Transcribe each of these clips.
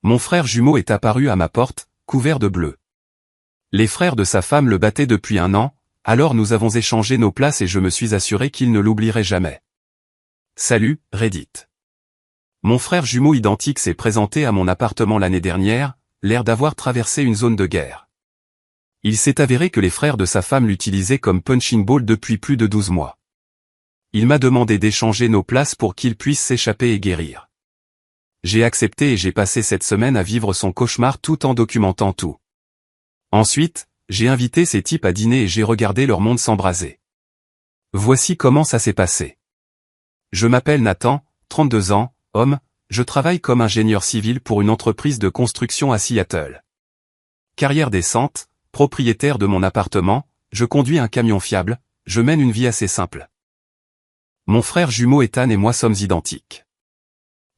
Mon frère jumeau est apparu à ma porte, couvert de bleu. Les frères de sa femme le battaient depuis 1 an, alors nous avons échangé nos places et je me suis assuré qu'il ne l'oublierait jamais. Salut, Reddit. Mon frère jumeau identique s'est présenté à mon appartement l'année dernière, l'air d'avoir traversé une zone de guerre. Il s'est avéré que les frères de sa femme l'utilisaient comme punching ball depuis plus de 12 mois. Il m'a demandé d'échanger nos places pour qu'il puisse s'échapper et guérir. J'ai accepté et j'ai passé cette semaine à vivre son cauchemar tout en documentant tout. Ensuite, j'ai invité ces types à dîner et j'ai regardé leur monde s'embraser. Voici comment ça s'est passé. Je m'appelle Nathan, 32 ans, homme, je travaille comme ingénieur civil pour une entreprise de construction à Seattle. Carrière décente, propriétaire de mon appartement, je conduis un camion fiable, je mène une vie assez simple. Mon frère jumeau Ethan et moi sommes identiques.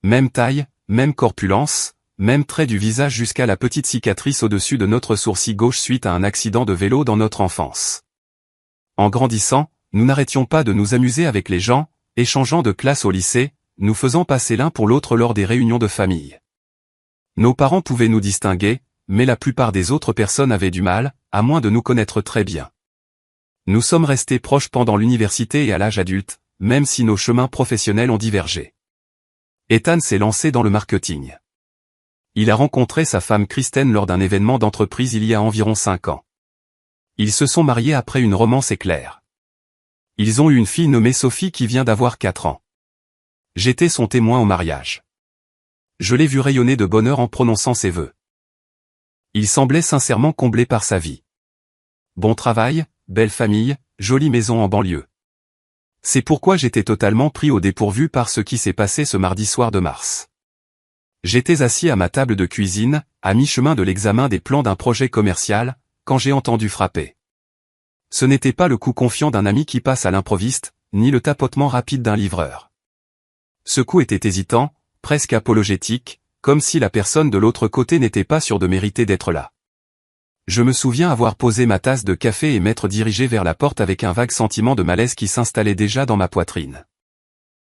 Même taille, même corpulence, même trait du visage jusqu'à la petite cicatrice au-dessus de notre sourcil gauche suite à un accident de vélo dans notre enfance. En grandissant, nous n'arrêtions pas de nous amuser avec les gens, échangeant de classe au lycée, nous faisant passer l'un pour l'autre lors des réunions de famille. Nos parents pouvaient nous distinguer, mais la plupart des autres personnes avaient du mal, à moins de nous connaître très bien. Nous sommes restés proches pendant l'université et à l'âge adulte, même si nos chemins professionnels ont divergé. Ethan s'est lancé dans le marketing. Il a rencontré sa femme Kristen lors d'un événement d'entreprise il y a environ 5 ans. Ils se sont mariés après une romance éclair. Ils ont eu une fille nommée Sophie qui vient d'avoir 4 ans. J'étais son témoin au mariage. Je l'ai vu rayonner de bonheur en prononçant ses vœux. Il semblait sincèrement comblé par sa vie. Bon travail, belle famille, jolie maison en banlieue. C'est pourquoi j'étais totalement pris au dépourvu par ce qui s'est passé ce mardi soir de mars. J'étais assis à ma table de cuisine, à mi-chemin de l'examen des plans d'un projet commercial, quand j'ai entendu frapper. Ce n'était pas le coup confiant d'un ami qui passe à l'improviste, ni le tapotement rapide d'un livreur. Ce coup était hésitant, presque apologétique, comme si la personne de l'autre côté n'était pas sûre de mériter d'être là. Je me souviens avoir posé ma tasse de café et m'être dirigé vers la porte avec un vague sentiment de malaise qui s'installait déjà dans ma poitrine.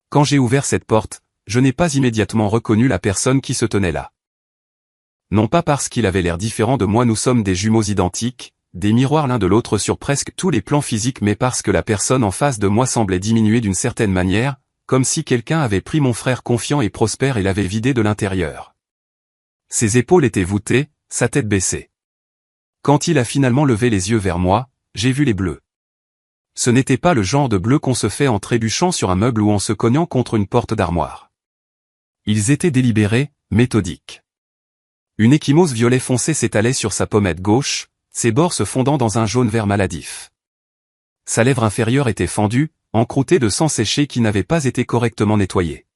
Quand j'ai ouvert cette porte, je n'ai pas immédiatement reconnu la personne qui se tenait là. Non pas parce qu'il avait l'air différent de moi, nous sommes des jumeaux identiques, des miroirs l'un de l'autre sur presque tous les plans physiques, mais parce que la personne en face de moi semblait diminuer d'une certaine manière, comme si quelqu'un avait pris mon frère confiant et prospère et l'avait vidé de l'intérieur. Ses épaules étaient voûtées, sa tête baissée. Quand il a finalement levé les yeux vers moi, j'ai vu les bleus. Ce n'était pas le genre de bleu qu'on se fait en trébuchant sur un meuble ou en se cognant contre une porte d'armoire. Ils étaient délibérés, méthodiques. Une ecchymose violet foncé s'étalait sur sa pommette gauche, ses bords se fondant dans un jaune vert maladif. Sa lèvre inférieure était fendue, encroûtée de sang séché qui n'avait pas été correctement nettoyé.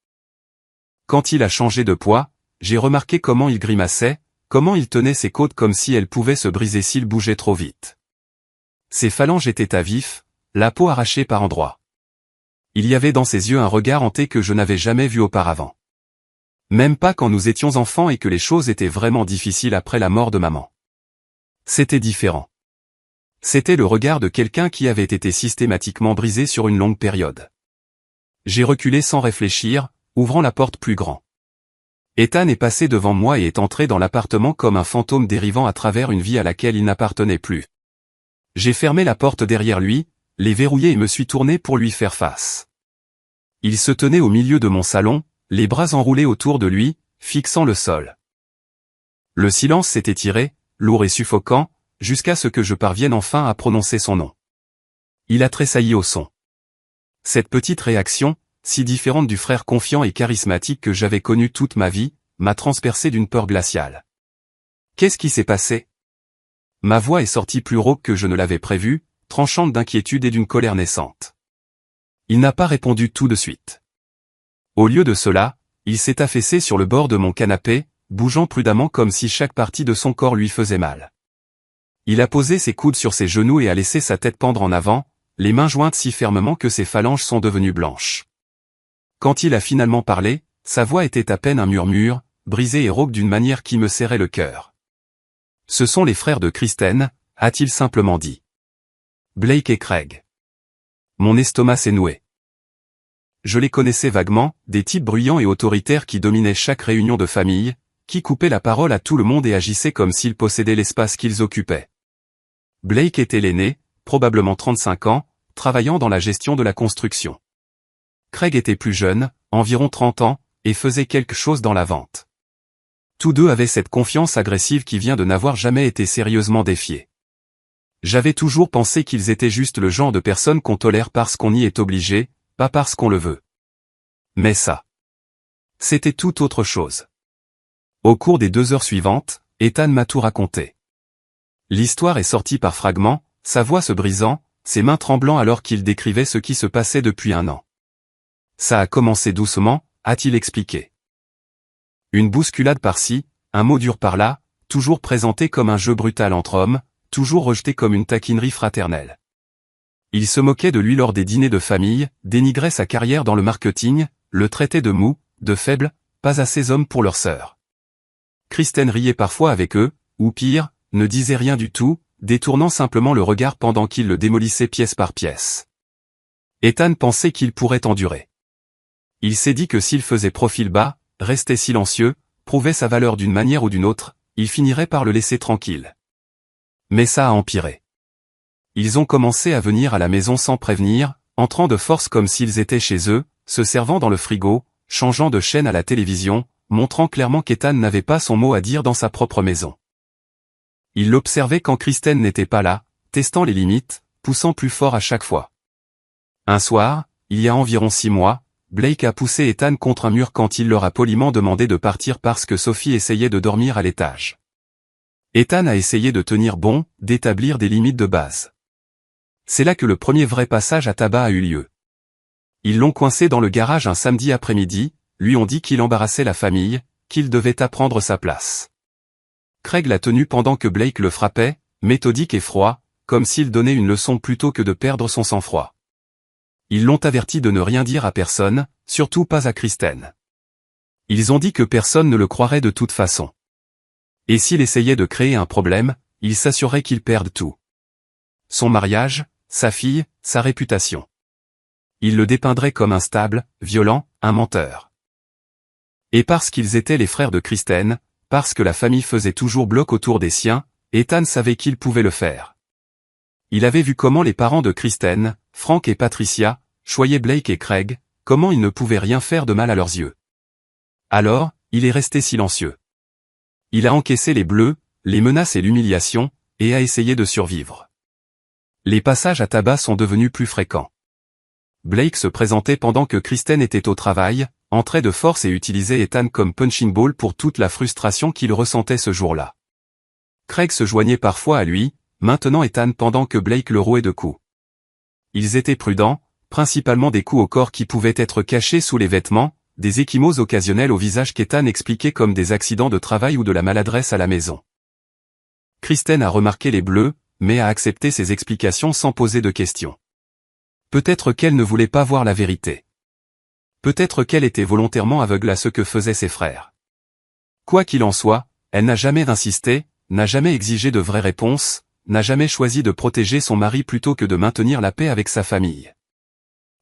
Quand il a changé de poids, j'ai remarqué comment il grimaçait, comment il tenait ses côtes comme si elles pouvaient se briser s'il bougeait trop vite. Ses phalanges étaient à vif, la peau arrachée par endroits. Il y avait dans ses yeux un regard hanté que je n'avais jamais vu auparavant. Même pas quand nous étions enfants et que les choses étaient vraiment difficiles après la mort de maman. C'était différent. C'était le regard de quelqu'un qui avait été systématiquement brisé sur une longue période. J'ai reculé sans réfléchir, ouvrant la porte plus grand. Ethan est passé devant moi et est entré dans l'appartement comme un fantôme dérivant à travers une vie à laquelle il n'appartenait plus. J'ai fermé la porte derrière lui, l'ai verrouillée et me suis tourné pour lui faire face. Il se tenait au milieu de mon salon, les bras enroulés autour de lui, fixant le sol. Le silence s'est étiré, lourd et suffocant, jusqu'à ce que je parvienne enfin à prononcer son nom. Il a tressailli au son. Cette petite réaction, si différente du frère confiant et charismatique que j'avais connu toute ma vie, m'a transpercé d'une peur glaciale. Qu'est-ce qui s'est passé? Ma voix est sortie plus rauque que je ne l'avais prévu, tranchante d'inquiétude et d'une colère naissante. Il n'a pas répondu tout de suite. Au lieu de cela, il s'est affaissé sur le bord de mon canapé, bougeant prudemment comme si chaque partie de son corps lui faisait mal. Il a posé ses coudes sur ses genoux et a laissé sa tête pendre en avant, les mains jointes si fermement que ses phalanges sont devenues blanches. Quand il a finalement parlé, sa voix était à peine un murmure, brisée et rauque d'une manière qui me serrait le cœur. Ce sont les frères de Kristen, a-t-il simplement dit. Blake et Craig. Mon estomac s'est noué. Je les connaissais vaguement, des types bruyants et autoritaires qui dominaient chaque réunion de famille, qui coupait la parole à tout le monde et agissait comme s'il possédait l'espace qu'ils occupaient. Blake était l'aîné, probablement 35 ans, travaillant dans la gestion de la construction. Craig était plus jeune, environ 30 ans, et faisait quelque chose dans la vente. Tous deux avaient cette confiance agressive qui vient de n'avoir jamais été sérieusement défiés. J'avais toujours pensé qu'ils étaient juste le genre de personnes qu'on tolère parce qu'on y est obligé, pas parce qu'on le veut. Mais ça, c'était tout autre chose. Au cours des 2 heures suivantes, Ethan m'a tout raconté. L'histoire est sortie par fragments, sa voix se brisant, ses mains tremblant alors qu'il décrivait ce qui se passait depuis 1 an. Ça a commencé doucement, a-t-il expliqué. Une bousculade par-ci, un mot dur par-là, toujours présenté comme un jeu brutal entre hommes, toujours rejeté comme une taquinerie fraternelle. Il se moquait de lui lors des dîners de famille, dénigrait sa carrière dans le marketing, le traitait de mou, de faible, pas assez homme pour leur sœur. Kristen riait parfois avec eux, ou pire, ne disait rien du tout, détournant simplement le regard pendant qu'il le démolissait pièce par pièce. Ethan pensait qu'il pourrait endurer. Il s'est dit que s'il faisait profil bas, restait silencieux, prouvait sa valeur d'une manière ou d'une autre, il finirait par le laisser tranquille. Mais ça a empiré. Ils ont commencé à venir à la maison sans prévenir, entrant de force comme s'ils étaient chez eux, se servant dans le frigo, changeant de chaîne à la télévision, montrant clairement qu'Ethan n'avait pas son mot à dire dans sa propre maison. Il l'observait quand Kristen n'était pas là, testant les limites, poussant plus fort à chaque fois. Un soir, il y a environ 6 mois, Blake a poussé Ethan contre un mur quand il leur a poliment demandé de partir parce que Sophie essayait de dormir à l'étage. Ethan a essayé de tenir bon, d'établir des limites de base. C'est là que le premier vrai passage à tabac a eu lieu. Ils l'ont coincé dans le garage un samedi après-midi, lui ont dit qu'il embarrassait la famille, qu'il devait apprendre sa place. Craig l'a tenu pendant que Blake le frappait, méthodique et froid, comme s'il donnait une leçon plutôt que de perdre son sang-froid. Ils l'ont averti de ne rien dire à personne, surtout pas à Kristen. Ils ont dit que personne ne le croirait de toute façon. Et s'il essayait de créer un problème, il s'assurerait qu'il perde tout. Son mariage, sa fille, sa réputation. Il le dépeindrait comme instable, violent, un menteur. Et parce qu'ils étaient les frères de Kristen, parce que la famille faisait toujours bloc autour des siens, Ethan savait qu'il pouvait le faire. Il avait vu comment les parents de Kristen, Frank et Patricia, choyaient Blake et Craig, comment ils ne pouvaient rien faire de mal à leurs yeux. Alors, il est resté silencieux. Il a encaissé les bleus, les menaces et l'humiliation, et a essayé de survivre. Les passages à tabac sont devenus plus fréquents. Blake se présentait pendant que Kristen était au travail, entrait de force et utilisait Ethan comme punching ball pour toute la frustration qu'il ressentait ce jour-là. Craig se joignait parfois à lui, maintenant Ethan pendant que Blake le rouait de coups. Ils étaient prudents, principalement des coups au corps qui pouvaient être cachés sous les vêtements, des ecchymoses occasionnelles au visage qu'Ethan expliquait comme des accidents de travail ou de la maladresse à la maison. Kristen a remarqué les bleus, mais a accepté ses explications sans poser de questions. Peut-être qu'elle ne voulait pas voir la vérité. Peut-être qu'elle était volontairement aveugle à ce que faisaient ses frères. Quoi qu'il en soit, elle n'a jamais insisté, n'a jamais exigé de vraies réponses, n'a jamais choisi de protéger son mari plutôt que de maintenir la paix avec sa famille.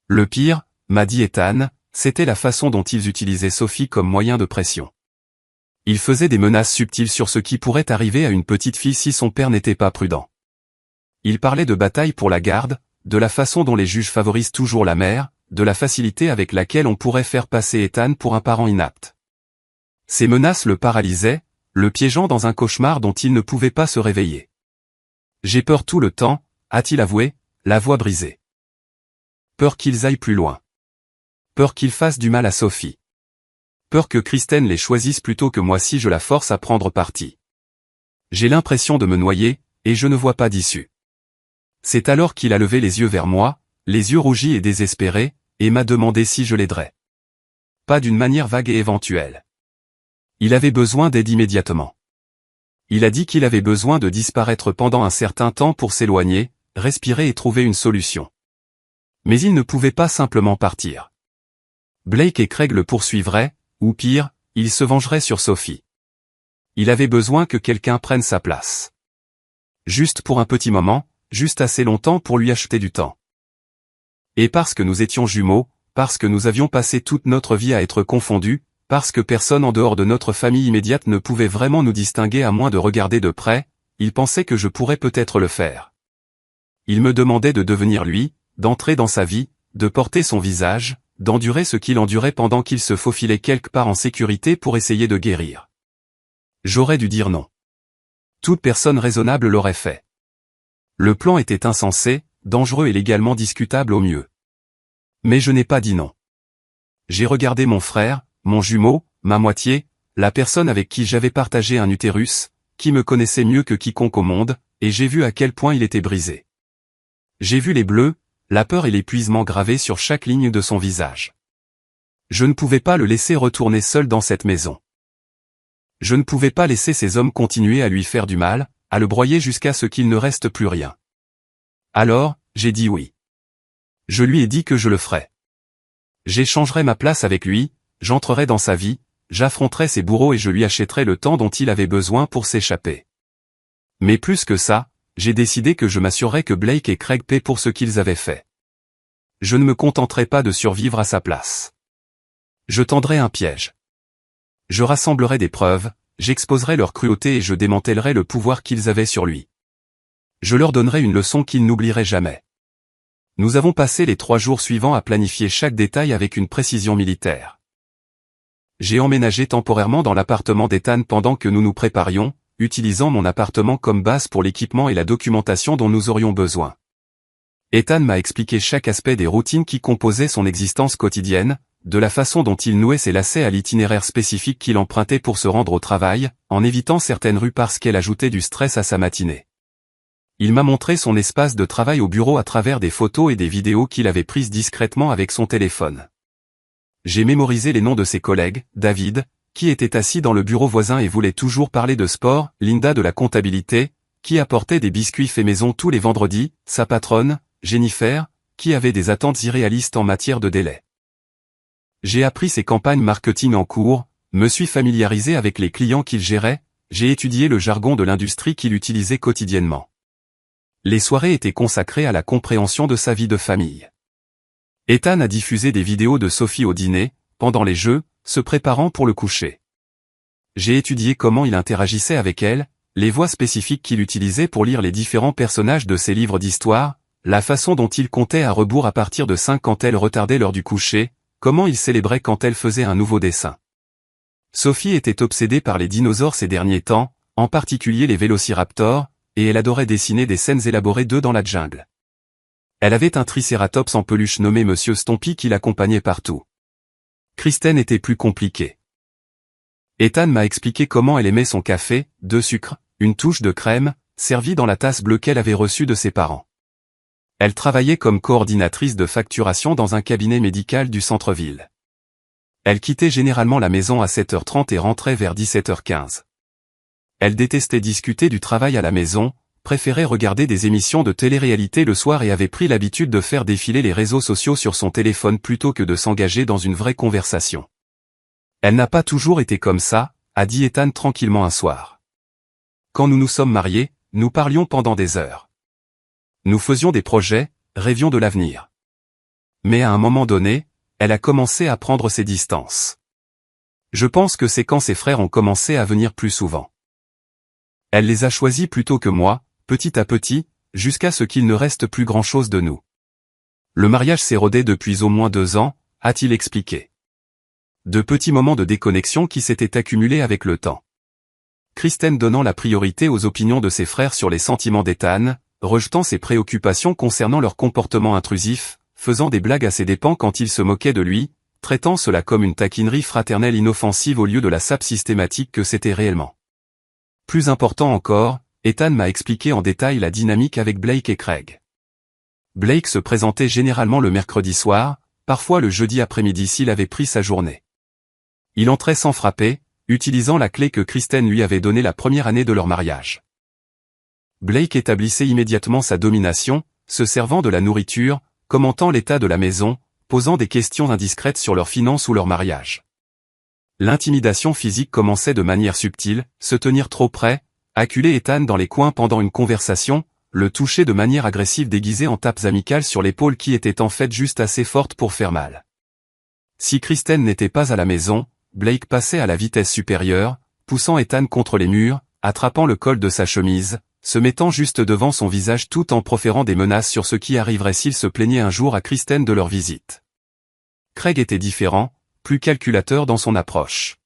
Le pire, m'a dit Ethan, c'était la façon dont ils utilisaient Sophie comme moyen de pression. Ils faisaient des menaces subtiles sur ce qui pourrait arriver à une petite fille si son père n'était pas prudent. Ils parlaient de bataille pour la garde, de la façon dont les juges favorisent toujours la mère, de la facilité avec laquelle on pourrait faire passer Ethan pour un parent inapte. Ces menaces le paralysaient, le piégeant dans un cauchemar dont il ne pouvait pas se réveiller. J'ai peur tout le temps, a-t-il avoué, la voix brisée. Peur qu'ils aillent plus loin. Peur qu'ils fassent du mal à Sophie. Peur que Kristen les choisisse plutôt que moi si je la force à prendre parti. J'ai l'impression de me noyer, et je ne vois pas d'issue. C'est alors qu'il a levé les yeux vers moi, les yeux rougis et désespérés, et m'a demandé si je l'aiderais. Pas d'une manière vague et éventuelle. Il avait besoin d'aide immédiatement. Il a dit qu'il avait besoin de disparaître pendant un certain temps pour s'éloigner, respirer et trouver une solution. Mais il ne pouvait pas simplement partir. Blake et Craig le poursuivraient, ou pire, ils se vengeraient sur Sophie. Il avait besoin que quelqu'un prenne sa place. Juste pour un petit moment, juste assez longtemps pour lui acheter du temps. Et parce que nous étions jumeaux, parce que nous avions passé toute notre vie à être confondus, parce que personne en dehors de notre famille immédiate ne pouvait vraiment nous distinguer à moins de regarder de près, il pensait que je pourrais peut-être le faire. Il me demandait de devenir lui, d'entrer dans sa vie, de porter son visage, d'endurer ce qu'il endurait pendant qu'il se faufilait quelque part en sécurité pour essayer de guérir. J'aurais dû dire non. Toute personne raisonnable l'aurait fait. Le plan était insensé, dangereux et légalement discutable au mieux. Mais je n'ai pas dit non. J'ai regardé mon frère, mon jumeau, ma moitié, la personne avec qui j'avais partagé un utérus, qui me connaissait mieux que quiconque au monde, et j'ai vu à quel point il était brisé. J'ai vu les bleus, la peur et l'épuisement gravés sur chaque ligne de son visage. Je ne pouvais pas le laisser retourner seul dans cette maison. Je ne pouvais pas laisser ces hommes continuer à lui faire du mal, à le broyer jusqu'à ce qu'il ne reste plus rien. Alors, j'ai dit oui. Je lui ai dit que je le ferais. J'échangerais ma place avec lui, j'entrerais dans sa vie, j'affronterais ses bourreaux et je lui achèterais le temps dont il avait besoin pour s'échapper. Mais plus que ça, j'ai décidé que je m'assurerais que Blake et Craig paient pour ce qu'ils avaient fait. Je ne me contenterai pas de survivre à sa place. Je tendrai un piège. Je rassemblerai des preuves, j'exposerai leur cruauté et je démantèlerai le pouvoir qu'ils avaient sur lui. Je leur donnerai une leçon qu'ils n'oublieraient jamais. Nous avons passé les 3 jours suivants à planifier chaque détail avec une précision militaire. J'ai emménagé temporairement dans l'appartement d'Ethan pendant que nous nous préparions, utilisant mon appartement comme base pour l'équipement et la documentation dont nous aurions besoin. Ethan m'a expliqué chaque aspect des routines qui composaient son existence quotidienne, de la façon dont il nouait ses lacets à l'itinéraire spécifique qu'il empruntait pour se rendre au travail, en évitant certaines rues parce qu'elles ajoutaient du stress à sa matinée. Il m'a montré son espace de travail au bureau à travers des photos et des vidéos qu'il avait prises discrètement avec son téléphone. J'ai mémorisé les noms de ses collègues, David, qui était assis dans le bureau voisin et voulait toujours parler de sport, Linda de la comptabilité, qui apportait des biscuits faits maison tous les vendredis, sa patronne, Jennifer, qui avait des attentes irréalistes en matière de délai. J'ai appris ses campagnes marketing en cours, me suis familiarisé avec les clients qu'il gérait, j'ai étudié le jargon de l'industrie qu'il utilisait quotidiennement. Les soirées étaient consacrées à la compréhension de sa vie de famille. Ethan a diffusé des vidéos de Sophie au dîner, pendant les jeux, se préparant pour le coucher. J'ai étudié comment il interagissait avec elle, les voix spécifiques qu'il utilisait pour lire les différents personnages de ses livres d'histoire, la façon dont il comptait à rebours à partir de 5 quand elle retardait l'heure du coucher, comment il célébrait quand elle faisait un nouveau dessin. Sophie était obsédée par les dinosaures ces derniers temps, en particulier les vélociraptors, et elle adorait dessiner des scènes élaborées d'eux dans la jungle. Elle avait un tricératops en peluche nommé Monsieur Stompy qui l'accompagnait partout. Kristen était plus compliquée. Ethan m'a expliqué comment elle aimait son café, 2 sucres, une touche de crème, servi dans la tasse bleue qu'elle avait reçue de ses parents. Elle travaillait comme coordinatrice de facturation dans un cabinet médical du centre-ville. Elle quittait généralement la maison à 7h30 et rentrait vers 17h15. Elle détestait discuter du travail à la maison, préférait regarder des émissions de télé-réalité le soir et avait pris l'habitude de faire défiler les réseaux sociaux sur son téléphone plutôt que de s'engager dans une vraie conversation. Elle n'a pas toujours été comme ça, a dit Ethan tranquillement un soir. Quand nous nous sommes mariés, nous parlions pendant des heures. Nous faisions des projets, rêvions de l'avenir. Mais à un moment donné, elle a commencé à prendre ses distances. Je pense que c'est quand ses frères ont commencé à venir plus souvent. Elle les a choisis plutôt que moi, petit à petit, jusqu'à ce qu'il ne reste plus grand-chose de nous. Le mariage s'est rodé depuis au moins 2 ans, a-t-il expliqué. De petits moments de déconnexion qui s'étaient accumulés avec le temps. Kristen donnant la priorité aux opinions de ses frères sur les sentiments d'Ethan, rejetant ses préoccupations concernant leur comportement intrusif, faisant des blagues à ses dépens quand il se moquait de lui, traitant cela comme une taquinerie fraternelle inoffensive au lieu de la sape systématique que c'était réellement. Plus important encore, Ethan m'a expliqué en détail la dynamique avec Blake et Craig. Blake se présentait généralement le mercredi soir, parfois le jeudi après-midi s'il avait pris sa journée. Il entrait sans frapper, utilisant la clé que Kristen lui avait donnée la première année de leur mariage. Blake établissait immédiatement sa domination, se servant de la nourriture, commentant l'état de la maison, posant des questions indiscrètes sur leurs finances ou leur mariage. L'intimidation physique commençait de manière subtile, se tenir trop près, acculer Ethan dans les coins pendant une conversation, le toucher de manière agressive déguisée en tapes amicales sur l'épaule qui étaient en fait juste assez fortes pour faire mal. Si Kristen n'était pas à la maison, Blake passait à la vitesse supérieure, poussant Ethan contre les murs, attrapant le col de sa chemise, se mettant juste devant son visage tout en proférant des menaces sur ce qui arriverait s'il se plaignait un jour à Kristen de leur visite. Craig était différent, plus calculateur dans son approche.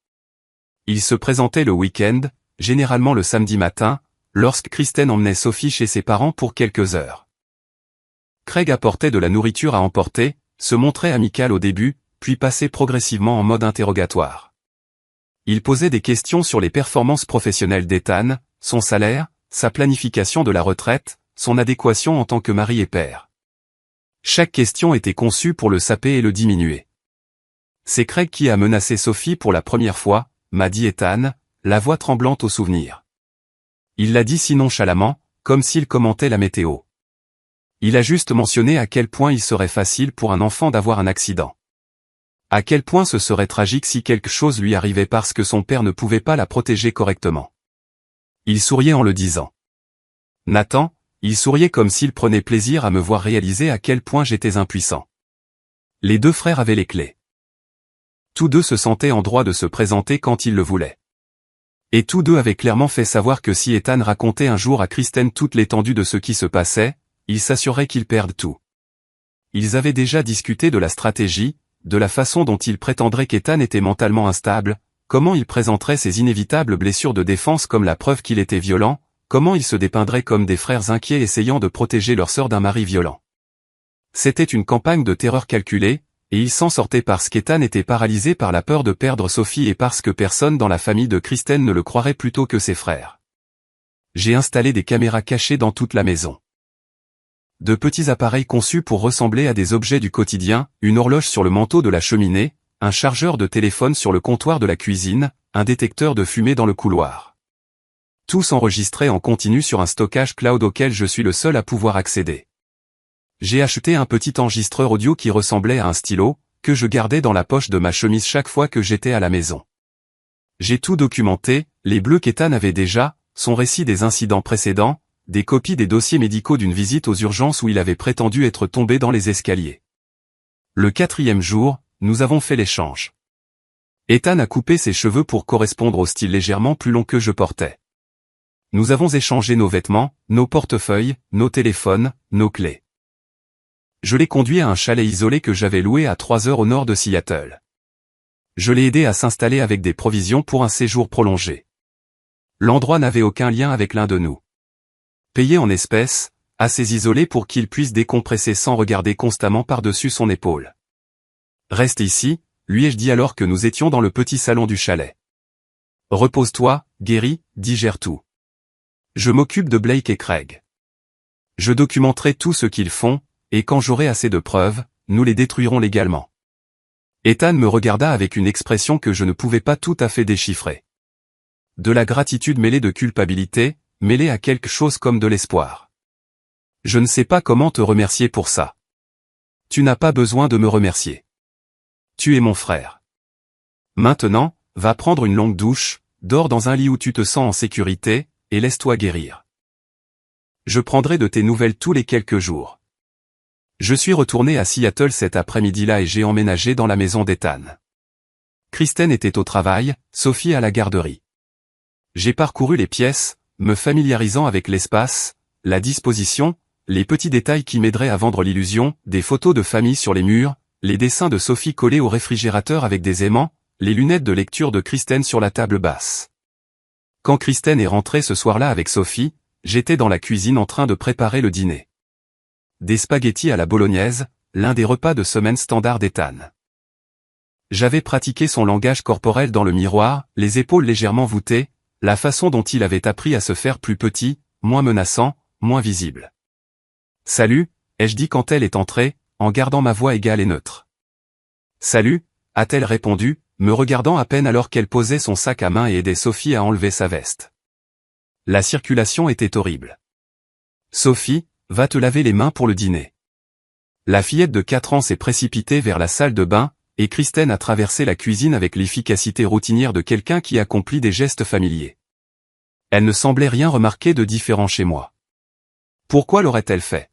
Il se présentait le week-end, généralement le samedi matin, lorsque Kristen emmenait Sophie chez ses parents pour quelques heures. Craig apportait de la nourriture à emporter, se montrait amical au début, puis passait progressivement en mode interrogatoire. Il posait des questions sur les performances professionnelles d'Ethan, son salaire, sa planification de la retraite, son adéquation en tant que mari et père. Chaque question était conçue pour le saper et le diminuer. C'est Craig qui a menacé Sophie pour la première fois, m'a dit Ethan, la voix tremblante au souvenir. Il l'a dit si nonchalamment, comme s'il commentait la météo. Il a juste mentionné à quel point il serait facile pour un enfant d'avoir un accident. À quel point ce serait tragique si quelque chose lui arrivait parce que son père ne pouvait pas la protéger correctement. Il souriait en le disant. Nathan, il souriait comme s'il prenait plaisir à me voir réaliser à quel point j'étais impuissant. Les deux frères avaient les clés. Tous deux se sentaient en droit de se présenter quand ils le voulaient. Et tous deux avaient clairement fait savoir que si Ethan racontait un jour à Kristen toute l'étendue de ce qui se passait, il s'assurerait qu'ils perdent tout. Ils avaient déjà discuté de la stratégie, de la façon dont il prétendrait qu'Ethan était mentalement instable, comment il présenterait ses inévitables blessures de défense comme la preuve qu'il était violent, comment il se dépeindrait comme des frères inquiets essayant de protéger leur sœur d'un mari violent. C'était une campagne de terreur calculée, et il s'en sortait parce qu'Ethan était paralysé par la peur de perdre Sophie et parce que personne dans la famille de Kristen ne le croirait plutôt que ses frères. J'ai installé des caméras cachées dans toute la maison. De petits appareils conçus pour ressembler à des objets du quotidien, une horloge sur le manteau de la cheminée, un chargeur de téléphone sur le comptoir de la cuisine, un détecteur de fumée dans le couloir. Tous enregistrés en continu sur un stockage cloud auquel je suis le seul à pouvoir accéder. J'ai acheté un petit enregistreur audio qui ressemblait à un stylo, que je gardais dans la poche de ma chemise chaque fois que j'étais à la maison. J'ai tout documenté, les bleus qu'Ethan avait déjà, son récit des incidents précédents, des copies des dossiers médicaux d'une visite aux urgences où il avait prétendu être tombé dans les escaliers. Le 4e jour, nous avons fait l'échange. Ethan a coupé ses cheveux pour correspondre au style légèrement plus long que je portais. Nous avons échangé nos vêtements, nos portefeuilles, nos téléphones, nos clés. Je l'ai conduit à un chalet isolé que j'avais loué à 3 heures au nord de Seattle. Je l'ai aidé à s'installer avec des provisions pour un séjour prolongé. L'endroit n'avait aucun lien avec l'un de nous. Payé en espèces, assez isolé pour qu'il puisse décompresser sans regarder constamment par-dessus son épaule. Reste ici, lui ai-je dit alors que nous étions dans le petit salon du chalet. Repose-toi, Gary, digère tout. Je m'occupe de Blake et Craig. Je documenterai tout ce qu'ils font, et quand j'aurai assez de preuves, nous les détruirons légalement. Ethan me regarda avec une expression que je ne pouvais pas tout à fait déchiffrer. De la gratitude mêlée de culpabilité, mêlée à quelque chose comme de l'espoir. Je ne sais pas comment te remercier pour ça. Tu n'as pas besoin de me remercier. Tu es mon frère. Maintenant, va prendre une longue douche, dors dans un lit où tu te sens en sécurité, et laisse-toi guérir. Je prendrai de tes nouvelles tous les quelques jours. Je suis retourné à Seattle cet après-midi-là et j'ai emménagé dans la maison d'Ethan. Kristen était au travail, Sophie à la garderie. J'ai parcouru les pièces, me familiarisant avec l'espace, la disposition, les petits détails qui m'aideraient à vendre l'illusion, des photos de famille sur les murs, les dessins de Sophie collés au réfrigérateur avec des aimants, les lunettes de lecture de Kristen sur la table basse. Quand Kristen est rentrée ce soir-là avec Sophie, j'étais dans la cuisine en train de préparer le dîner. Des spaghettis à la bolognaise, l'un des repas de semaine standard d'Ethan. J'avais pratiqué son langage corporel dans le miroir, les épaules légèrement voûtées, la façon dont il avait appris à se faire plus petit, moins menaçant, moins visible. « Salut », ai-je dit quand elle est entrée, en gardant ma voix égale et neutre. « Salut », a-t-elle répondu, me regardant à peine alors qu'elle posait son sac à main et aidait Sophie à enlever sa veste. La circulation était horrible. « Sophie, va te laver les mains pour le dîner. » La fillette de 4 ans s'est précipitée vers la salle de bain, et Kristen a traversé la cuisine avec l'efficacité routinière de quelqu'un qui accomplit des gestes familiers. Elle ne semblait rien remarquer de différent chez moi. Pourquoi l'aurait-elle fait?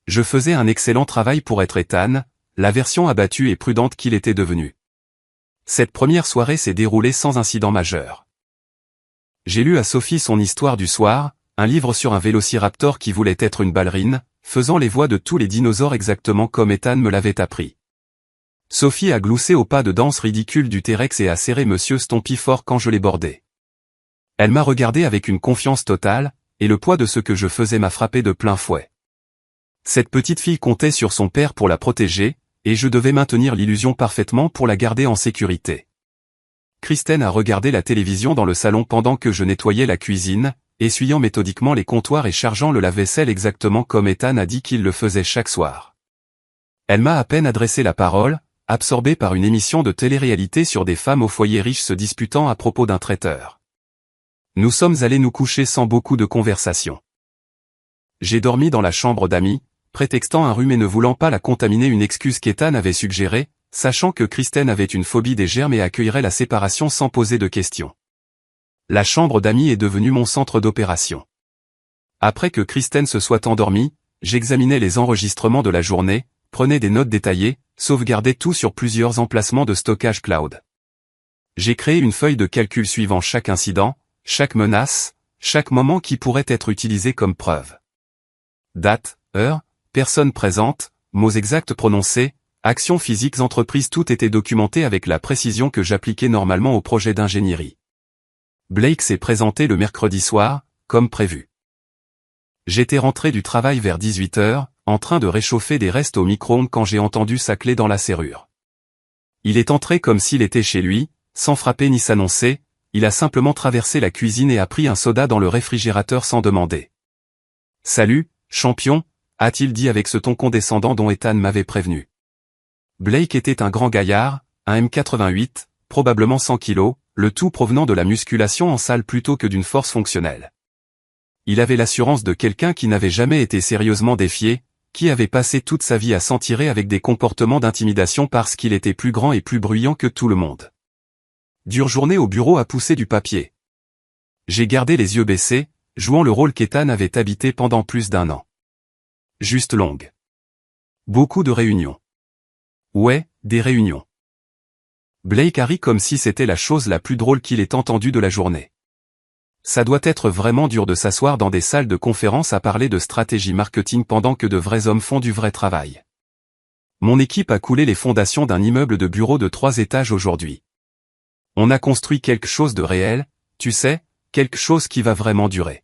Je faisais un excellent travail pour être Ethan, la version abattue et prudente qu'il était devenu. Cette première soirée s'est déroulée sans incident majeur. J'ai lu à Sophie son histoire du soir, un livre sur un vélociraptor qui voulait être une ballerine, faisant les voix de tous les dinosaures exactement comme Ethan me l'avait appris. Sophie a gloussé au pas de danse ridicule du T-Rex et a serré Monsieur Stompy fort quand je l'ai bordé. Elle m'a regardé avec une confiance totale, et le poids de ce que je faisais m'a frappé de plein fouet. Cette petite fille comptait sur son père pour la protéger, et je devais maintenir l'illusion parfaitement pour la garder en sécurité. Kristen a regardé la télévision dans le salon pendant que je nettoyais la cuisine, essuyant méthodiquement les comptoirs et chargeant le lave-vaisselle exactement comme Ethan a dit qu'il le faisait chaque soir. Elle m'a à peine adressé la parole, absorbée par une émission de télé-réalité sur des femmes au foyer riche se disputant à propos d'un traiteur. Nous sommes allés nous coucher sans beaucoup de conversation. J'ai dormi dans la chambre d'amis, prétextant un rhume et ne voulant pas la contaminer, une excuse qu'Ethan avait suggérée, sachant que Kristen avait une phobie des germes et accueillerait la séparation sans poser de questions. La chambre d'amis est devenue mon centre d'opération. Après que Kristen se soit endormie, j'examinais les enregistrements de la journée, prenais des notes détaillées, sauvegardais tout sur plusieurs emplacements de stockage cloud. J'ai créé une feuille de calcul suivant chaque incident, chaque menace, chaque moment qui pourrait être utilisé comme preuve. Date, heure, personne présente, mots exacts prononcés, actions physiques entreprises, tout était documenté avec la précision que j'appliquais normalement au projet d'ingénierie. Blake s'est présenté le mercredi soir, comme prévu. J'étais rentré du travail vers 18h, en train de réchauffer des restes au micro-ondes quand j'ai entendu sa clé dans la serrure. Il est entré comme s'il était chez lui, sans frapper ni s'annoncer, il a simplement traversé la cuisine et a pris un soda dans le réfrigérateur sans demander. « Salut, champion », a-t-il dit avec ce ton condescendant dont Ethan m'avait prévenu. Blake était un grand gaillard, un M88, probablement 100 kilos, le tout provenant de la musculation en salle plutôt que d'une force fonctionnelle. Il avait l'assurance de quelqu'un qui n'avait jamais été sérieusement défié, qui avait passé toute sa vie à s'en tirer avec des comportements d'intimidation parce qu'il était plus grand et plus bruyant que tout le monde. Dure journée au bureau à pousser du papier. J'ai gardé les yeux baissés, jouant le rôle qu'Ethan avait habité pendant plus d'1 an. Juste longue. Beaucoup de réunions. Ouais, des réunions. Blake a ri comme si c'était la chose la plus drôle qu'il ait entendue de la journée. Ça doit être vraiment dur de s'asseoir dans des salles de conférence à parler de stratégie marketing pendant que de vrais hommes font du vrai travail. Mon équipe a coulé les fondations d'un immeuble de bureaux de 3 étages aujourd'hui. On a construit quelque chose de réel, tu sais, quelque chose qui va vraiment durer.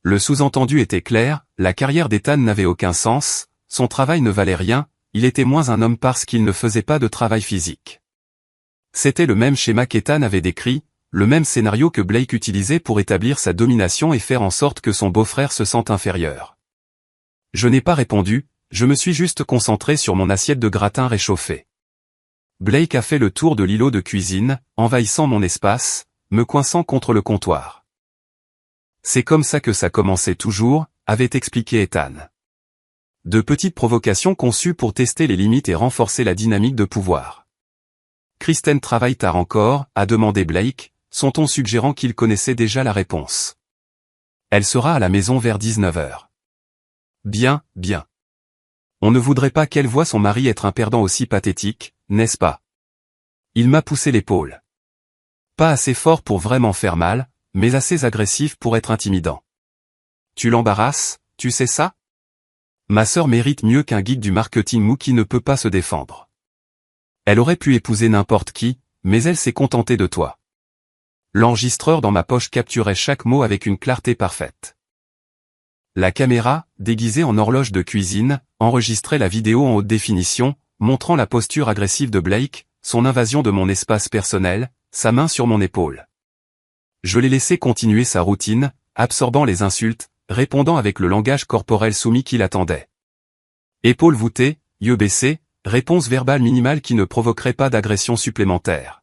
Le sous-entendu était clair, la carrière d'Ethan n'avait aucun sens, son travail ne valait rien, il était moins un homme parce qu'il ne faisait pas de travail physique. C'était le même schéma qu'Ethan avait décrit, le même scénario que Blake utilisait pour établir sa domination et faire en sorte que son beau-frère se sente inférieur. Je n'ai pas répondu, je me suis juste concentré sur mon assiette de gratin réchauffée. Blake a fait le tour de l'îlot de cuisine, envahissant mon espace, me coinçant contre le comptoir. C'est comme ça que ça commençait toujours, avait expliqué Ethan. De petites provocations conçues pour tester les limites et renforcer la dynamique de pouvoir. Kristen travaille tard encore, a demandé Blake, son ton suggérant qu'il connaissait déjà la réponse. Elle sera à la maison vers 19h. Bien, bien. On ne voudrait pas qu'elle voie son mari être un perdant aussi pathétique, n'est-ce pas? Il m'a poussé l'épaule. Pas assez fort pour vraiment faire mal, mais assez agressif pour être intimidant. Tu l'embarrasses, tu sais ça? Ma sœur mérite mieux qu'un geek du marketing mou qui ne peut pas se défendre. Elle aurait pu épouser n'importe qui, mais elle s'est contentée de toi. L'enregistreur dans ma poche capturait chaque mot avec une clarté parfaite. La caméra, déguisée en horloge de cuisine, enregistrait la vidéo en haute définition, montrant la posture agressive de Blake, son invasion de mon espace personnel, sa main sur mon épaule. Je l'ai laissé continuer sa routine, absorbant les insultes, répondant avec le langage corporel soumis qu'il attendait. Épaules voûtées, yeux baissés, réponse verbale minimale qui ne provoquerait pas d'agression supplémentaire.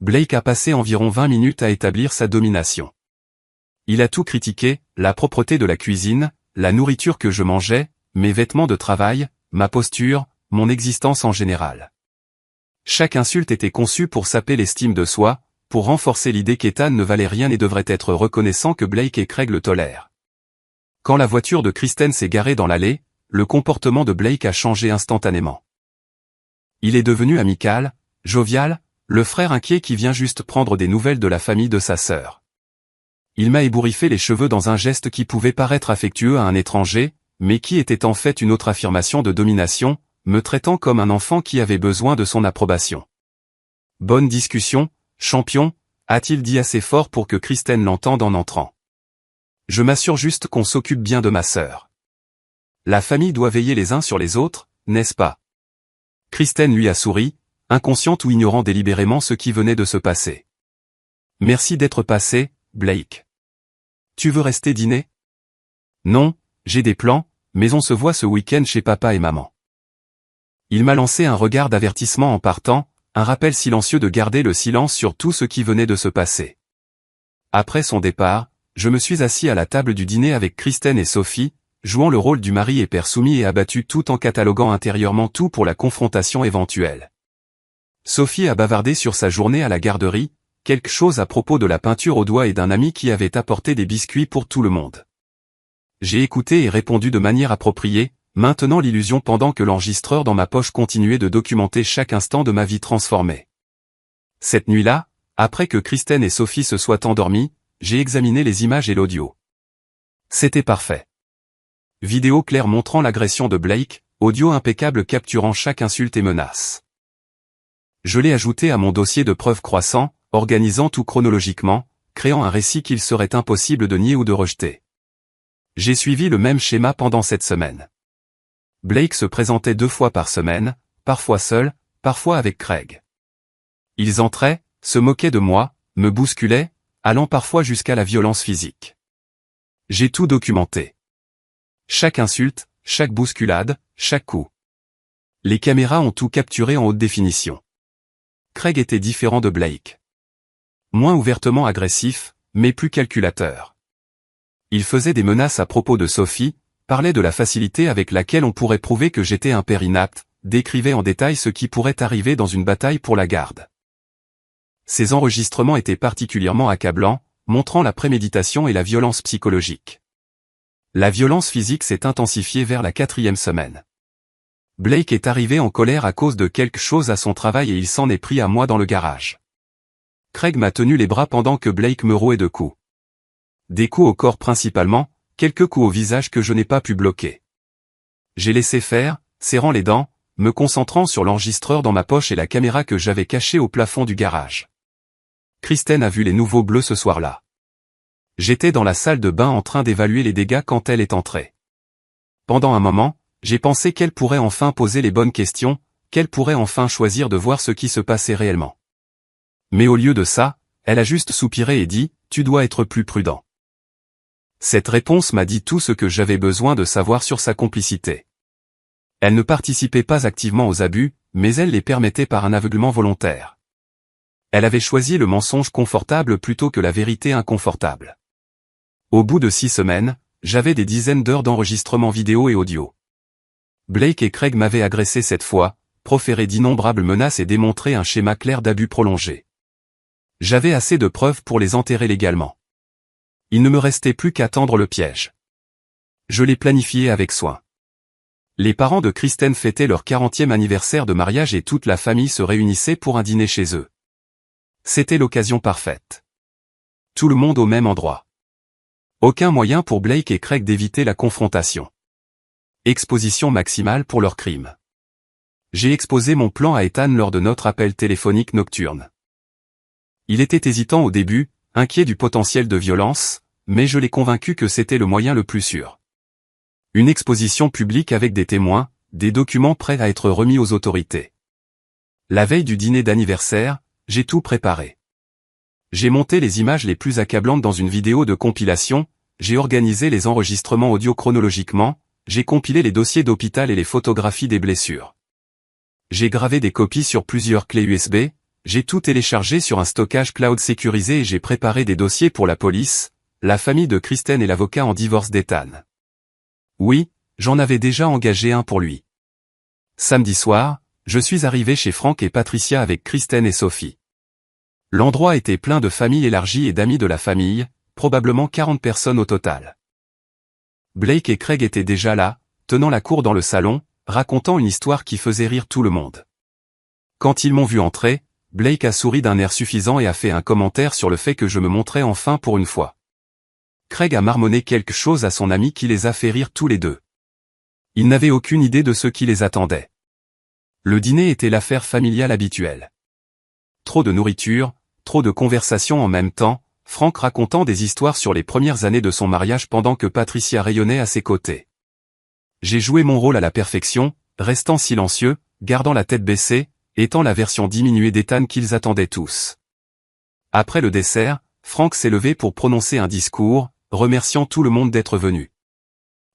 Blake a passé environ 20 minutes à établir sa domination. Il a tout critiqué, la propreté de la cuisine, la nourriture que je mangeais, mes vêtements de travail, ma posture, mon existence en général. Chaque insulte était conçue pour saper l'estime de soi, pour renforcer l'idée qu'Ethan ne valait rien et devrait être reconnaissant que Blake et Craig le tolèrent. Quand la voiture de Kristen s'est garée dans l'allée, le comportement de Blake a changé instantanément. Il est devenu amical, jovial, le frère inquiet qui vient juste prendre des nouvelles de la famille de sa sœur. Il m'a ébouriffé les cheveux dans un geste qui pouvait paraître affectueux à un étranger, mais qui était en fait une autre affirmation de domination, me traitant comme un enfant qui avait besoin de son approbation. Bonne discussion, champion, a-t-il dit assez fort pour que Kristen l'entende en entrant. Je m'assure juste qu'on s'occupe bien de ma sœur. La famille doit veiller les uns sur les autres, n'est-ce pas? Kristen lui a souri, inconsciente ou ignorant délibérément ce qui venait de se passer. Merci d'être passé, Blake. Tu veux rester dîner? Non, j'ai des plans, mais on se voit ce week-end chez papa et maman. Il m'a lancé un regard d'avertissement en partant, un rappel silencieux de garder le silence sur tout ce qui venait de se passer. Après son départ, je me suis assis à la table du dîner avec Kristen et Sophie, jouant le rôle du mari et père soumis et abattu tout en cataloguant intérieurement tout pour la confrontation éventuelle. Sophie a bavardé sur sa journée à la garderie, quelque chose à propos de la peinture au doigt et d'un ami qui avait apporté des biscuits pour tout le monde. J'ai écouté et répondu de manière appropriée, maintenant l'illusion pendant que l'enregistreur dans ma poche continuait de documenter chaque instant de ma vie transformée. Cette nuit-là, après que Kristen et Sophie se soient endormies, j'ai examiné les images et l'audio. C'était parfait. Vidéo claire montrant l'agression de Blake, audio impeccable capturant chaque insulte et menace. Je l'ai ajouté à mon dossier de preuves croissant, organisant tout chronologiquement, créant un récit qu'il serait impossible de nier ou de rejeter. J'ai suivi le même schéma pendant cette semaine. Blake se présentait 2 fois par semaine, parfois seul, parfois avec Craig. Ils entraient, se moquaient de moi, me bousculaient, allant parfois jusqu'à la violence physique. J'ai tout documenté. Chaque insulte, chaque bousculade, chaque coup. Les caméras ont tout capturé en haute définition. Craig était différent de Blake. Moins ouvertement agressif, mais plus calculateur. Il faisait des menaces à propos de Sophie, parlait de la facilité avec laquelle on pourrait prouver que j'étais un père inapte, décrivait en détail ce qui pourrait arriver dans une bataille pour la garde. Ces enregistrements étaient particulièrement accablants, montrant la préméditation et la violence psychologique. La violence physique s'est intensifiée vers la 4e semaine. Blake est arrivé en colère à cause de quelque chose à son travail et il s'en est pris à moi dans le garage. Craig m'a tenu les bras pendant que Blake me rouait de coups. Des coups au corps principalement, quelques coups au visage que je n'ai pas pu bloquer. J'ai laissé faire, serrant les dents, me concentrant sur l'enregistreur dans ma poche et la caméra que j'avais cachée au plafond du garage. Kristen a vu les nouveaux bleus ce soir-là. J'étais dans la salle de bain en train d'évaluer les dégâts quand elle est entrée. Pendant un moment, j'ai pensé qu'elle pourrait enfin poser les bonnes questions, qu'elle pourrait enfin choisir de voir ce qui se passait réellement. Mais au lieu de ça, elle a juste soupiré et dit « Tu dois être plus prudent ». Cette réponse m'a dit tout ce que j'avais besoin de savoir sur sa complicité. Elle ne participait pas activement aux abus, mais elle les permettait par un aveuglement volontaire. Elle avait choisi le mensonge confortable plutôt que la vérité inconfortable. Au bout de 6 semaines, j'avais des dizaines d'heures d'enregistrements vidéo et audio. Blake et Craig m'avaient agressé cette fois, proféré d'innombrables menaces et démontré un schéma clair d'abus prolongés. J'avais assez de preuves pour les enterrer légalement. Il ne me restait plus qu'à tendre le piège. Je l'ai planifié avec soin. Les parents de Kristen fêtaient leur 40e anniversaire de mariage et toute la famille se réunissait pour un dîner chez eux. C'était l'occasion parfaite. Tout le monde au même endroit. Aucun moyen pour Blake et Craig d'éviter la confrontation. Exposition maximale pour leur crime. J'ai exposé mon plan à Ethan lors de notre appel téléphonique nocturne. Il était hésitant au début, inquiet du potentiel de violence, mais je l'ai convaincu que c'était le moyen le plus sûr. Une exposition publique avec des témoins, des documents prêts à être remis aux autorités. La veille du dîner d'anniversaire, j'ai tout préparé. J'ai monté les images les plus accablantes dans une vidéo de compilation, j'ai organisé les enregistrements audio chronologiquement, j'ai compilé les dossiers d'hôpital et les photographies des blessures. J'ai gravé des copies sur plusieurs clés USB, j'ai tout téléchargé sur un stockage cloud sécurisé et j'ai préparé des dossiers pour la police, la famille de Kristen et l'avocat en divorce d'Ethan. Oui, j'en avais déjà engagé un pour lui. Samedi soir, je suis arrivé chez Frank et Patricia avec Kristen et Sophie. L'endroit était plein de familles élargies et d'amis de la famille, probablement 40 personnes au total. Blake et Craig étaient déjà là, tenant la cour dans le salon, racontant une histoire qui faisait rire tout le monde. Quand ils m'ont vu entrer, Blake a souri d'un air suffisant et a fait un commentaire sur le fait que je me montrais enfin pour une fois. Craig a marmonné quelque chose à son ami qui les a fait rire tous les deux. Ils n'avaient aucune idée de ce qui les attendait. Le dîner était l'affaire familiale habituelle. Trop de nourriture, trop de conversations en même temps, Frank racontant des histoires sur les premières années de son mariage pendant que Patricia rayonnait à ses côtés. J'ai joué mon rôle à la perfection, restant silencieux, gardant la tête baissée, étant la version diminuée d'Ethan qu'ils attendaient tous. Après le dessert, Frank s'est levé pour prononcer un discours, remerciant tout le monde d'être venu.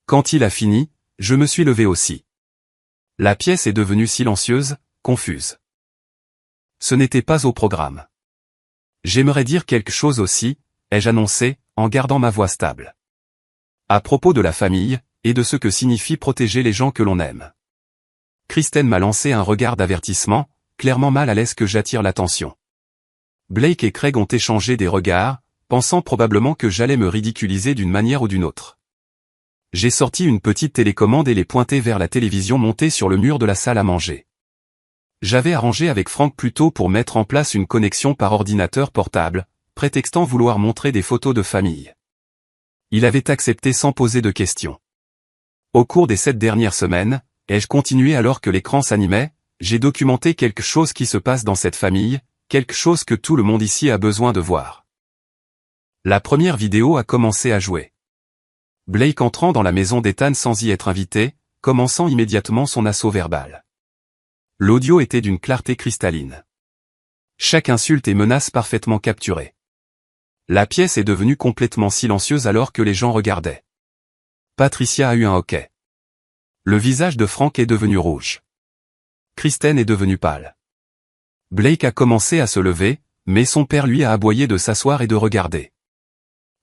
Quand il a fini, je me suis levé aussi. La pièce est devenue silencieuse, confuse. Ce n'était pas au programme. J'aimerais dire quelque chose aussi, ai-je annoncé, en gardant ma voix stable. À propos de la famille, et de ce que signifie protéger les gens que l'on aime. Kristen m'a lancé un regard d'avertissement, clairement mal à l'aise que j'attire l'attention. Blake et Craig ont échangé des regards, pensant probablement que j'allais me ridiculiser d'une manière ou d'une autre. J'ai sorti une petite télécommande et l'ai pointée vers la télévision montée sur le mur de la salle à manger. J'avais arrangé avec Frank plus tôt pour mettre en place une connexion par ordinateur portable, prétextant vouloir montrer des photos de famille. Il avait accepté sans poser de questions. Au cours des 7 dernières semaines, ai-je continué alors que l'écran s'animait, j'ai documenté quelque chose qui se passe dans cette famille, quelque chose que tout le monde ici a besoin de voir. La première vidéo a commencé à jouer. Blake entrant dans la maison d'Ethan sans y être invité, commençant immédiatement son assaut verbal. L'audio était d'une clarté cristalline. Chaque insulte et menace parfaitement capturée. La pièce est devenue complètement silencieuse alors que les gens regardaient. Patricia a eu un hoquet. Le visage de Frank est devenu rouge. Kristen est devenue pâle. Blake a commencé à se lever, mais son père lui a aboyé de s'asseoir et de regarder.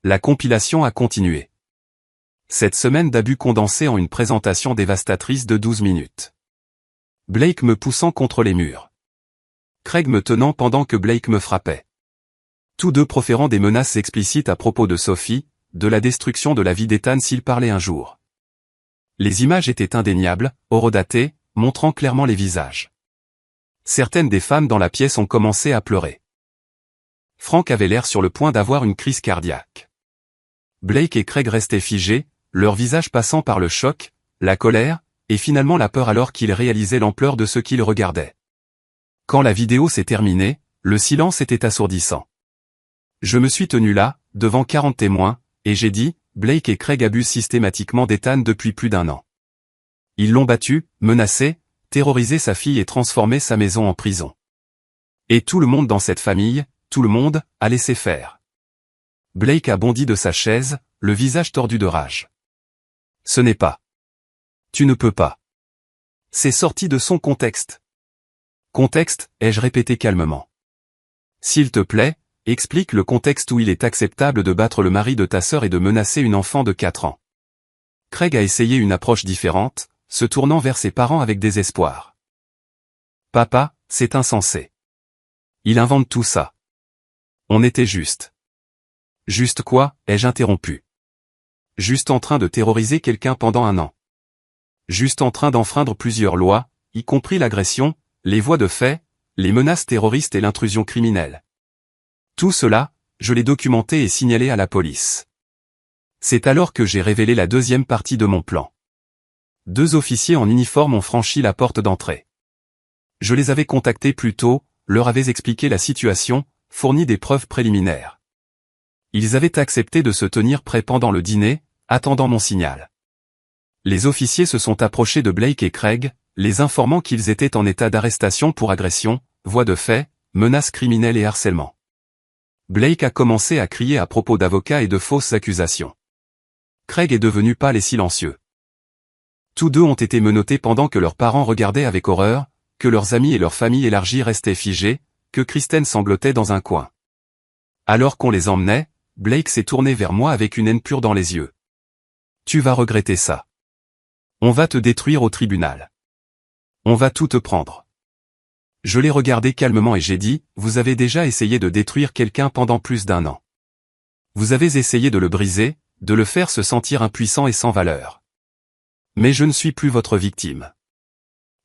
La compilation a continué. Cette semaine d'abus condensés en une présentation dévastatrice de 12 minutes. Blake me poussant contre les murs. Craig me tenant pendant que Blake me frappait. Tous deux proférant des menaces explicites à propos de Sophie, de la destruction de la vie d'Ethan s'il parlait un jour. Les images étaient indéniables, horodatées, montrant clairement les visages. Certaines des femmes dans la pièce ont commencé à pleurer. Frank avait l'air sur le point d'avoir une crise cardiaque. Blake et Craig restaient figés, leurs visages passant par le choc, la colère, et finalement la peur alors qu'ils réalisaient l'ampleur de ce qu'ils regardaient. Quand la vidéo s'est terminée, le silence était assourdissant. Je me suis tenu là, devant 40 témoins, et j'ai dit, Blake et Craig abusent systématiquement d'Ethan depuis plus d'1 an. Ils l'ont battu, menacé, terrorisé sa fille et transformé sa maison en prison. Et tout le monde dans cette famille, tout le monde, a laissé faire. Blake a bondi de sa chaise, le visage tordu de rage. Ce n'est pas. Tu ne peux pas. C'est sorti de son contexte. Contexte, ai-je répété calmement. S'il te plaît, explique le contexte où il est acceptable de battre le mari de ta sœur et de menacer une enfant de 4 ans. Craig a essayé une approche différente, se tournant vers ses parents avec désespoir. Papa, c'est insensé. Il invente tout ça. On était juste. Juste quoi, ai-je interrompu. Juste en train de terroriser quelqu'un pendant 1 an. Juste en train d'enfreindre plusieurs lois, y compris l'agression, les voies de fait, les menaces terroristes et l'intrusion criminelle. Tout cela, je l'ai documenté et signalé à la police. C'est alors que j'ai révélé la deuxième partie de mon plan. 2 officiers en uniforme ont franchi la porte d'entrée. Je les avais contactés plus tôt, leur avais expliqué la situation, fourni des preuves préliminaires. Ils avaient accepté de se tenir prêts pendant le dîner, attendant mon signal. Les officiers se sont approchés de Blake et Craig, les informant qu'ils étaient en état d'arrestation pour agression, voies de fait, menaces criminelles et harcèlement. Blake a commencé à crier à propos d'avocats et de fausses accusations. Craig est devenu pâle et silencieux. Tous deux ont été menottés pendant que leurs parents regardaient avec horreur, que leurs amis et leur famille élargie restaient figés, que Kristen sanglotait dans un coin. Alors qu'on les emmenait, Blake s'est tourné vers moi avec une haine pure dans les yeux. Tu vas regretter ça. On va te détruire au tribunal. On va tout te prendre. Je l'ai regardé calmement et j'ai dit, vous avez déjà essayé de détruire quelqu'un pendant plus d'1 an. Vous avez essayé de le briser, de le faire se sentir impuissant et sans valeur. Mais je ne suis plus votre victime.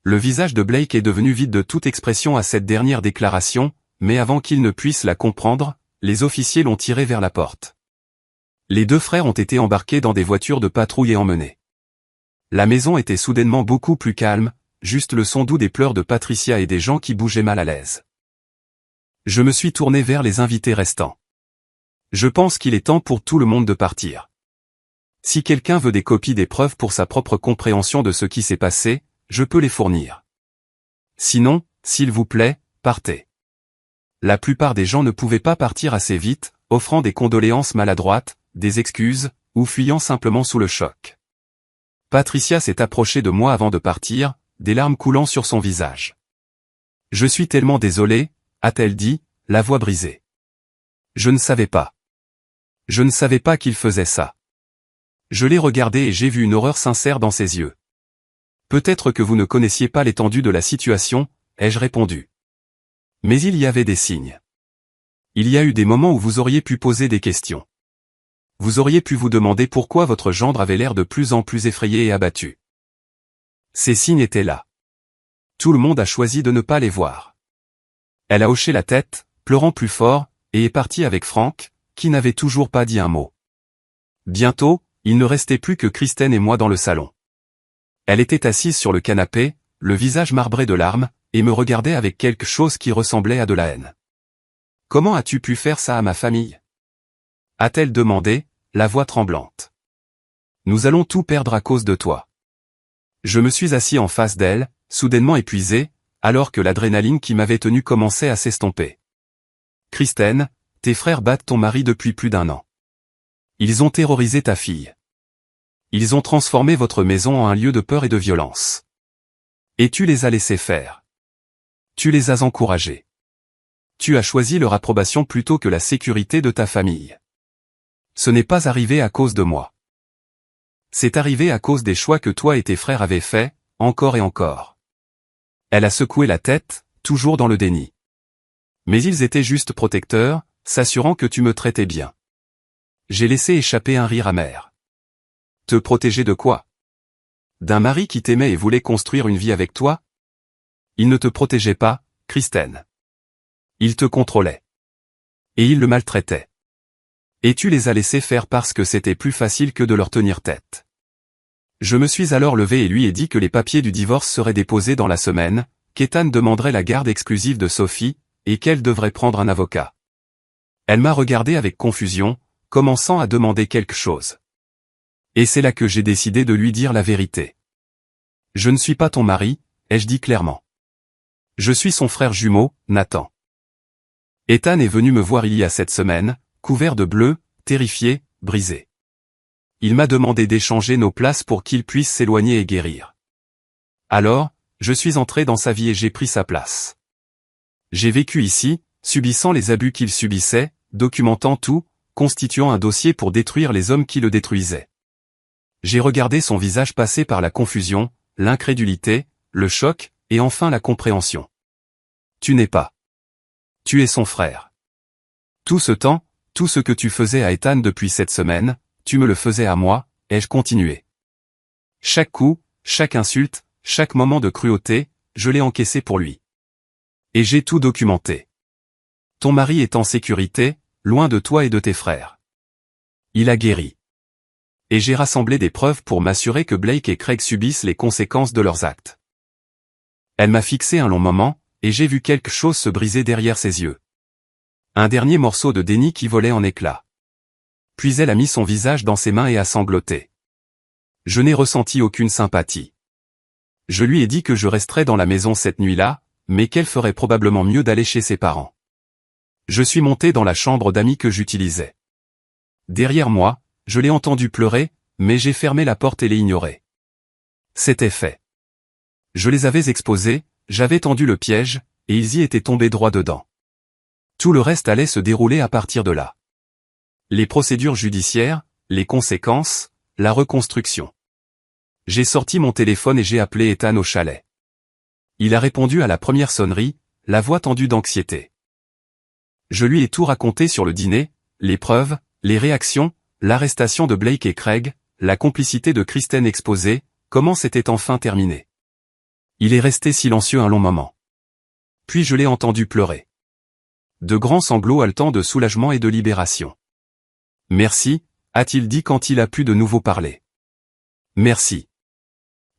Le visage de Blake est devenu vide de toute expression à cette dernière déclaration, mais avant qu'il ne puisse la comprendre, les officiers l'ont tiré vers la porte. Les deux frères ont été embarqués dans des voitures de patrouille et emmenés. La maison était soudainement beaucoup plus calme, juste le son doux des pleurs de Patricia et des gens qui bougeaient mal à l'aise. Je me suis tourné vers les invités restants. Je pense qu'il est temps pour tout le monde de partir. Si quelqu'un veut des copies des preuves pour sa propre compréhension de ce qui s'est passé, je peux les fournir. Sinon, s'il vous plaît, partez. La plupart des gens ne pouvaient pas partir assez vite, offrant des condoléances maladroites, des excuses, ou fuyant simplement sous le choc. Patricia s'est approchée de moi avant de partir, des larmes coulant sur son visage. « Je suis tellement désolée », a-t-elle dit, la voix brisée. « Je ne savais pas. Je ne savais pas qu'il faisait ça. » Je l'ai regardé et j'ai vu une horreur sincère dans ses yeux. « Peut-être que vous ne connaissiez pas l'étendue de la situation », ai-je répondu. Mais il y avait des signes. Il y a eu des moments où vous auriez pu poser des questions. Vous auriez pu vous demander pourquoi votre gendre avait l'air de plus en plus effrayé et abattu. Ces signes étaient là. Tout le monde a choisi de ne pas les voir. Elle a hoché la tête, pleurant plus fort, et est partie avec Frank, qui n'avait toujours pas dit un mot. Bientôt, il ne restait plus que Kristen et moi dans le salon. Elle était assise sur le canapé, le visage marbré de larmes, et me regardait avec quelque chose qui ressemblait à de la haine. « Comment as-tu pu faire ça à ma famille ?» a-t-elle demandé, la voix tremblante. « Nous allons tout perdre à cause de toi. » Je me suis assis en face d'elle, soudainement épuisé, alors que l'adrénaline qui m'avait tenu commençait à s'estomper. « Kristen, tes frères battent ton mari depuis plus d'1 an. Ils ont terrorisé ta fille. Ils ont transformé votre maison en un lieu de peur et de violence. Et tu les as laissés faire. Tu les as encouragés. Tu as choisi leur approbation plutôt que la sécurité de ta famille. Ce n'est pas arrivé à cause de moi. C'est arrivé à cause des choix que toi et tes frères avez faits, encore et encore. » Elle a secoué la tête, toujours dans le déni. « Mais ils étaient juste protecteurs, s'assurant que tu me traitais bien. » J'ai laissé échapper un rire amer. « Te protéger de quoi? D'un mari qui t'aimait et voulait construire une vie avec toi? Il ne te protégeait pas, Kristen. Il te contrôlait. Et il le maltraitait. Et tu les as laissés faire parce que c'était plus facile que de leur tenir tête. » Je me suis alors levé et lui ai dit que les papiers du divorce seraient déposés dans la semaine, qu'Ethan demanderait la garde exclusive de Sophie, et qu'elle devrait prendre un avocat. Elle m'a regardé avec confusion, commençant à demander quelque chose. Et c'est là que j'ai décidé de lui dire la vérité. « Je ne suis pas ton mari », ai-je dit clairement. « Je suis son frère jumeau, Nathan. » Ethan est venu me voir il y a 7 semaines, couvert de bleu, terrifié, brisé. Il m'a demandé d'échanger nos places pour qu'il puisse s'éloigner et guérir. Alors, je suis entré dans sa vie et j'ai pris sa place. J'ai vécu ici, subissant les abus qu'il subissait, documentant tout, constituant un dossier pour détruire les hommes qui le détruisaient. J'ai regardé son visage passer par la confusion, l'incrédulité, le choc, et enfin la compréhension. Tu n'es pas. Tu es son frère. Tout ce temps, tout ce que tu faisais à Ethan depuis 7 semaines, tu me le faisais à moi, ai-je continué. Chaque coup, chaque insulte, chaque moment de cruauté, je l'ai encaissé pour lui. Et j'ai tout documenté. Ton mari est en sécurité, loin de toi et de tes frères. Il a guéri. Et j'ai rassemblé des preuves pour m'assurer que Blake et Craig subissent les conséquences de leurs actes. Elle m'a fixé un long moment, et j'ai vu quelque chose se briser derrière ses yeux. Un dernier morceau de déni qui volait en éclats. Puis elle a mis son visage dans ses mains et a sangloté. Je n'ai ressenti aucune sympathie. Je lui ai dit que je resterais dans la maison cette nuit-là, mais qu'elle ferait probablement mieux d'aller chez ses parents. Je suis monté dans la chambre d'amis que j'utilisais. Derrière moi, je l'ai entendu pleurer, mais j'ai fermé la porte et l'ai ignoré. C'était fait. Je les avais exposés, j'avais tendu le piège, et ils y étaient tombés droit dedans. Tout le reste allait se dérouler à partir de là. Les procédures judiciaires, les conséquences, la reconstruction. J'ai sorti mon téléphone et j'ai appelé Ethan au chalet. Il a répondu à la première sonnerie, la voix tendue d'anxiété. Je lui ai tout raconté sur le dîner, les preuves, les réactions, l'arrestation de Blake et Craig, la complicité de Kristen exposée, comment c'était enfin terminé. Il est resté silencieux un long moment. Puis je l'ai entendu pleurer. de grands sanglots haletants de soulagement et de libération. Merci, a-t-il dit quand il a pu de nouveau parler. Merci.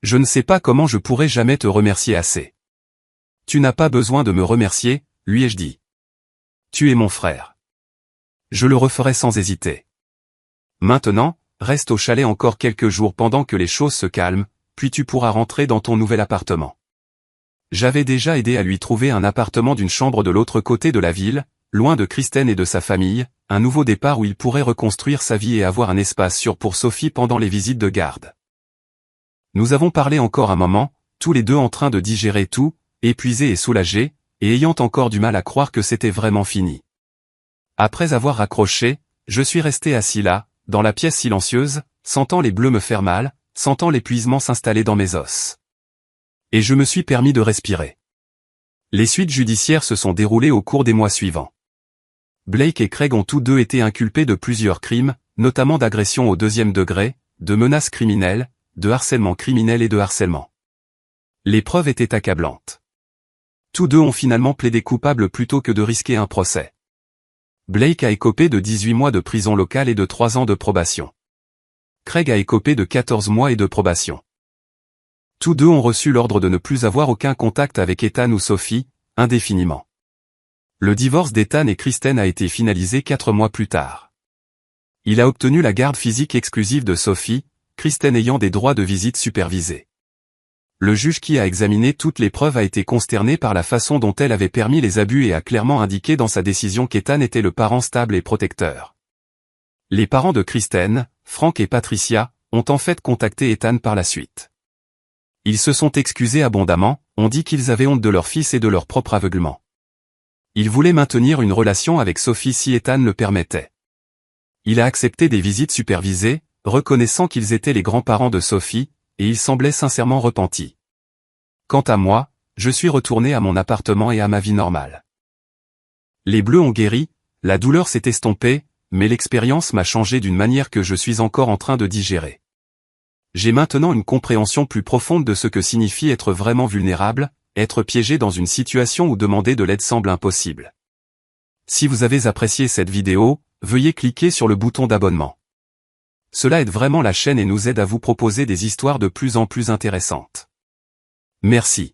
Je ne sais pas comment je pourrai jamais te remercier assez. Tu n'as pas besoin de me remercier, lui ai-je dit. Tu es mon frère. Je le referai sans hésiter. Maintenant, reste au chalet encore quelques jours pendant que les choses se calment, puis tu pourras rentrer dans ton nouvel appartement. J'avais déjà aidé à lui trouver un appartement d'une chambre de l'autre côté de la ville, loin de Kristen et de sa famille, un nouveau départ où il pourrait reconstruire sa vie et avoir un espace sûr pour Sophie pendant les visites de garde. Nous avons parlé encore un moment, tous les deux en train de digérer tout, épuisés et soulagés, et ayant encore du mal à croire que c'était vraiment fini. Après avoir raccroché, je suis resté assis là, dans la pièce silencieuse, sentant les bleus me faire mal, sentant l'épuisement s'installer dans mes os. Et je me suis permis de respirer. Les suites judiciaires se sont déroulées au cours des mois suivants. Blake et Craig ont tous deux été inculpés de plusieurs crimes, notamment d'agression au 2e degré, de menaces criminelles, de harcèlement criminel et de harcèlement. Les preuves étaient accablantes. Tous deux ont finalement plaidé coupables plutôt que de risquer un procès. Blake a écopé de 18 mois de prison locale et de 3 ans de probation. Craig a écopé de 14 mois et de probation. Tous deux ont reçu l'ordre de ne plus avoir aucun contact avec Ethan ou Sophie, indéfiniment. Le divorce d'Ethan et Kristen a été finalisé 4 mois plus tard. Il a obtenu la garde physique exclusive de Sophie, Kristen ayant des droits de visite supervisés. Le juge qui a examiné toutes les preuves a été consterné par la façon dont elle avait permis les abus et a clairement indiqué dans sa décision qu'Ethan était le parent stable et protecteur. Les parents de Kristen, Frank et Patricia, ont en fait contacté Ethan par la suite. Ils se sont excusés abondamment, ont dit qu'ils avaient honte de leur fils et de leur propre aveuglement. Ils voulaient maintenir une relation avec Sophie si Ethan le permettait. Il a accepté des visites supervisées, reconnaissant qu'ils étaient les grands-parents de Sophie, et il semblait sincèrement repenti. Quant à moi, je suis retourné à mon appartement et à ma vie normale. Les bleus ont guéri, la douleur s'est estompée, mais l'expérience m'a changé d'une manière que je suis encore en train de digérer. J'ai maintenant une compréhension plus profonde de ce que signifie être vraiment vulnérable, être piégé dans une situation où demander de l'aide semble impossible. Si vous avez apprécié cette vidéo, veuillez cliquer sur le bouton d'abonnement. Cela aide vraiment la chaîne et nous aide à vous proposer des histoires de plus en plus intéressantes. Merci.